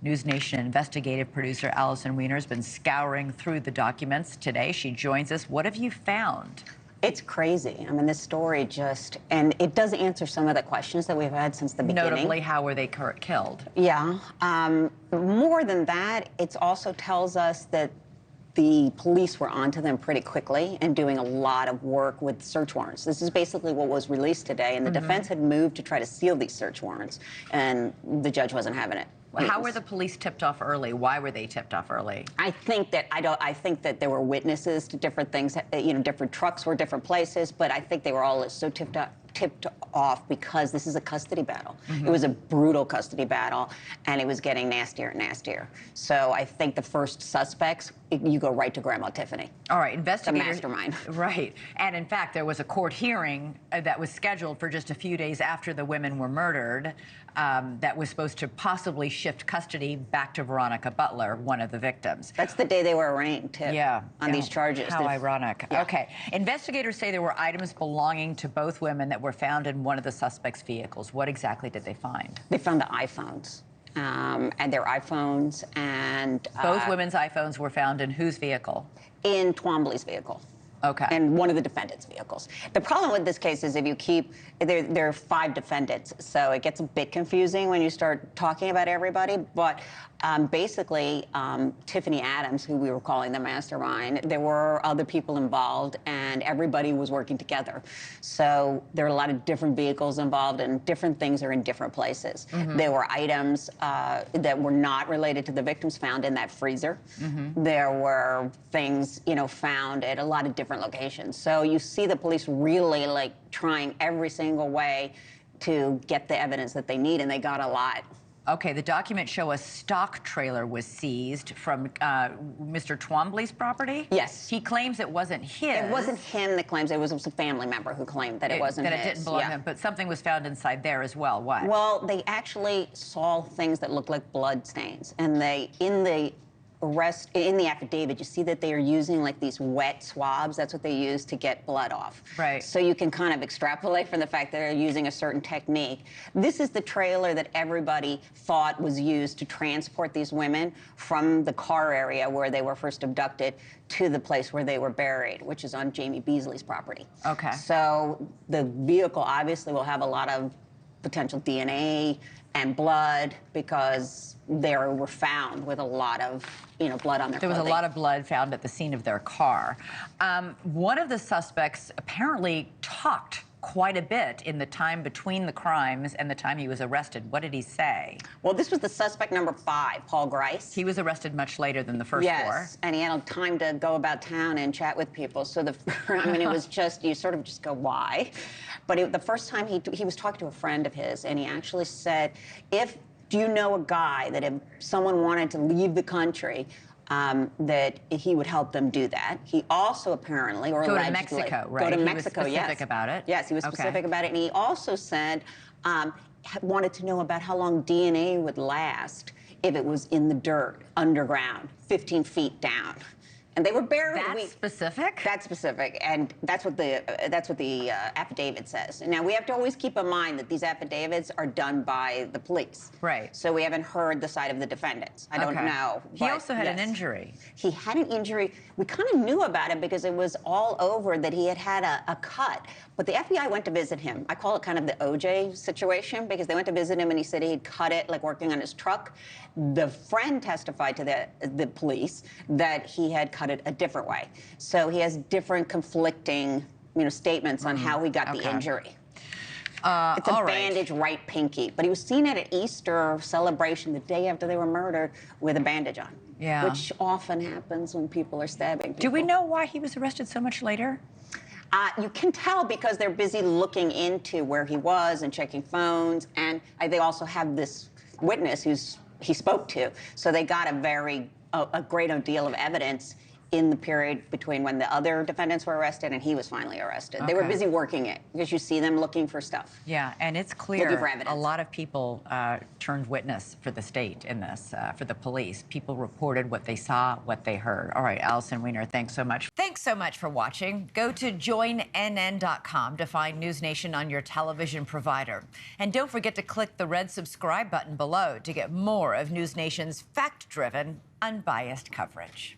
NewsNation investigative producer Allison Weiner has been scouring through the documents today. She joins us. What have you found? It's crazy. I mean, this story and it does answer some of the questions that we've had since the beginning. Notably, how were they killed? Yeah. More than that, it also tells us that the police were onto them pretty quickly and doing a lot of work with search warrants. This is basically what was released today, and the defense had moved to try to seal these search warrants, and the judge wasn't having it. How were the police tipped off early? Why were they tipped off early? I think that there were witnesses to different things. You know, different trucks were different places, but I think they were all so tipped off because this is a custody battle. It was a brutal custody battle, and it was getting nastier and nastier. So I think the first suspects, you go right to Grandma Tiffany. All right, investigators. The mastermind. Right. And in fact, there was a court hearing that was scheduled for just a few days after the women were murdered that was supposed to possibly shift custody back to Veronica Butler, one of the victims. That's the day they were arraigned, too. Yeah. On these charges. How ironic. Yeah. Okay. Investigators say there were items belonging to both women that were found in one of the suspects' vehicles. What exactly did they find? They found the iPhones. And their iPhones, and both women's iPhones were found in whose vehicle? In Twombly's vehicle. Okay. And one of the defendants' vehicles. The problem with this case is if you keep, there are 5 defendants, so it gets a bit confusing when you start talking about everybody, but basically, Tiffany Adams, who we were calling the mastermind, there were other people involved, and everybody was working together. So there are a lot of different vehicles involved, and different things are in different places. There were items that were not related to the victims found in that freezer. There were things, you know, found at a lot of different locations. So you see the police really, like, trying every single way to get the evidence that they need, and they got a lot. Okay, the documents show a stock trailer was seized from Mr. Twombly's property? Yes. He claims it wasn't his. It wasn't him that claims it was a family member who claimed that it wasn't his. That it didn't belong to him, but something was found inside there as well. What? Well, they actually saw things that looked like blood stains, and in the affidavit, you see that they are using like these wet swabs. That's what they use to get blood off. Right. So you can kind of extrapolate from the fact that they're using a certain technique. This is the trailer that everybody thought was used to transport these women from the car area where they were first abducted to the place where they were buried, which is on Jamie Beasley's property. Okay. So the vehicle obviously will have a lot of potential DNA and blood because they were found with a lot of, you know, blood on their clothing. There was a lot of blood found at the scene of their car. One of the suspects apparently talked quite a bit in the time between the crimes and the time he was arrested. What did he say? Well, this was the suspect number 5, Paul Grice. He was arrested much later than the first 4. Yes, and he had time to go about town and chat with people. So I mean, it was just, you sort of just go, why? But the first time he was talking to a friend of his, and he actually said, do you know a guy that if someone wanted to leave the country, that he would help them do that. He also apparently, or allegedly, go to Mexico, right? Go to Mexico, he was specific about it. Yes, he was specific about it, and he also said wanted to know about how long DNA would last if it was in the dirt, underground, 15 feet down. And they were buried. That's specific? That's specific, and that's what the affidavit says. Now, we have to always keep in mind that these affidavits are done by the police. Right. So we haven't heard the side of the defendants. I don't know. He also had an injury. He had an injury. We kind of knew about it because it was all over that he had a cut. But the FBI went to visit him. I call it kind of the OJ situation because they went to visit him and he said he'd cut it like working on his truck. The friend testified to the police that he had cut it a different way. So he has different conflicting, you know, statements on how he got the injury. It's a bandage right pinky. But he was seen at an Easter celebration the day after they were murdered with a bandage on. Yeah. Which often happens when people are stabbing people. Do we know why he was arrested so much later? You can tell because they're busy looking into where he was and checking phones, and they also have this witness he spoke to. So they got a great deal of evidence in the period between when the other defendants were arrested and he was finally arrested. They were Okay. busy working it because you see them looking for stuff. Yeah, and it's Looking clear for evidence. a lot of people turned witness for the state in this, for the police. People reported what they saw, what they heard. All right, Allison Weiner, thanks so much. Thanks so much for watching. Go to joinnn.com to find NewsNation on your television provider. And don't forget to click the red subscribe button below to get more of NewsNation's fact-driven, unbiased coverage.